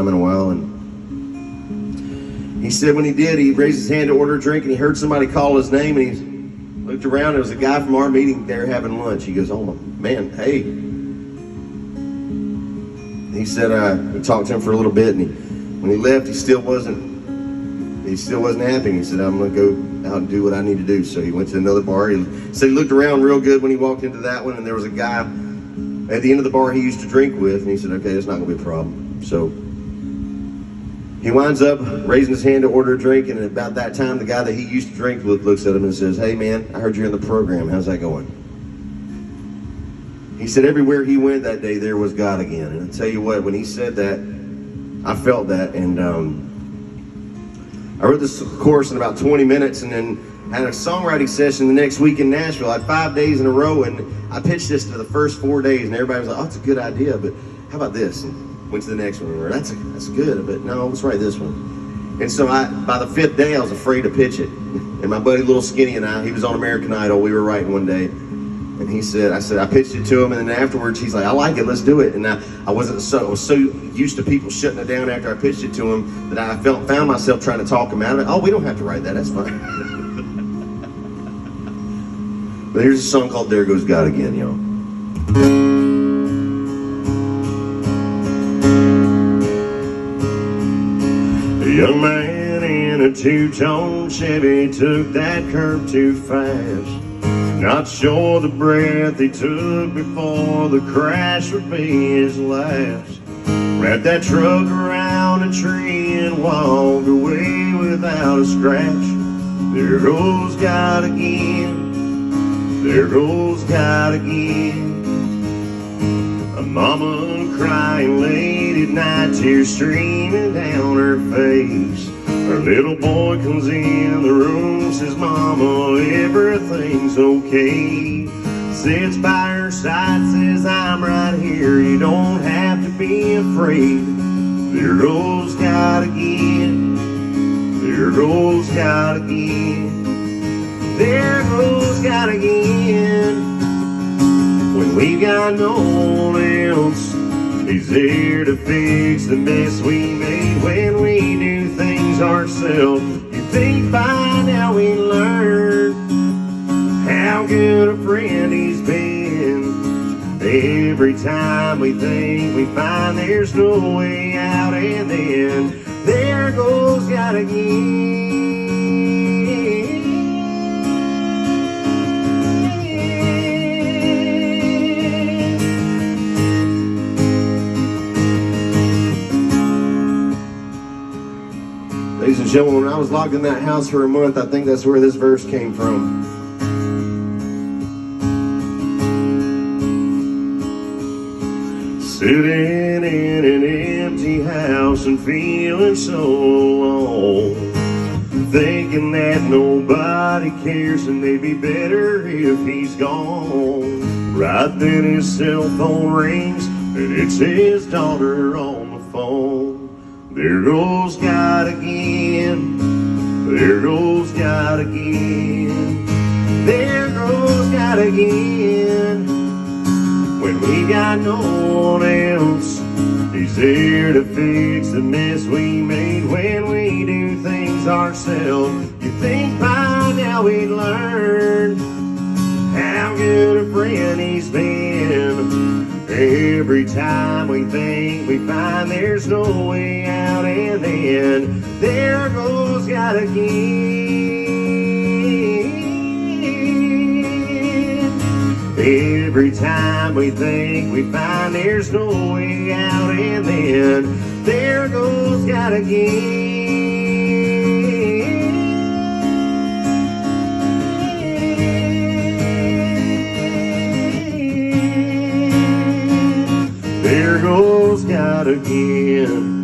time in a while. And he said when he did, he raised his hand to order a drink, and he heard somebody call his name, and he looked around. It was a guy from our meeting there having lunch. He goes, "Oh man, hey." He said he talked to him for a little bit, and when he left, he still wasn't happy. He said, "I'm gonna go out and do what I need to do." So he went to another bar. He said he looked around real good when he walked into that one, and there was a guy at the end of the bar he used to drink with, and he said, "Okay, that's not gonna be a problem." So he winds up raising his hand to order a drink, and about that time, the guy that he used to drink with looks at him and says, "Hey man, I heard you're in the program. How's that going?" He said everywhere he went that day, there was God again. And I'll tell you what, when he said that, I felt that. And I wrote this course in about 20 minutes, and then had a songwriting session the next week in Nashville. I had 5 days in a row, and I pitched this to the first 4 days, and everybody was like, "Oh, it's a good idea, but how about this?" And went to the next one, and that's good, but no, let's write this one. And so by the 5th day, I was afraid to pitch it. And my buddy Little Skinny and he was on American Idol. We were writing one day, and I pitched it to him, and then afterwards he's like, "I like it, let's do it." And I was so used to people shutting it down after I pitched it to him that I found myself trying to talk him out of it. "Oh, we don't have to write that, that's fine." But here's a song called "There Goes God Again," y'all. A young man in a two-tone Chevy took that curb too fast. Not sure the breath he took before the crash would be his last. Wrapped that truck around a tree and walked away without a scratch. There goes God again. There goes God again. A mama crying late at night, tears streaming down her face. Her little boy comes in the room, says, "Mama, everything's okay." Sits by her side, says, "I'm right here, you don't have to be afraid." There goes God again. There goes God again. There goes God again. When we got no one else, He's there to fix the mess we made when we do things ourselves. You think by now we learned how good a friend He's been. Every time we think we find there's no way out, and then there goes God again. Ladies and gentlemen, when I was locked in that house for a month, I think that's where this verse came from. Sitting in an empty house and feeling so alone, thinking that nobody cares and they'd be better if he's gone. Right then his cell phone rings and it's his daughter on the phone. There goes God again. There goes God again. There goes God again. When we got no one else, He's there to fix the mess we made when we do things ourselves. You think by now we'd learn how good a friend He's been. Every time we think we find there's no way out, and then there goes God again. Every time we think we find there's no way out, and then there goes God again. There goes God again.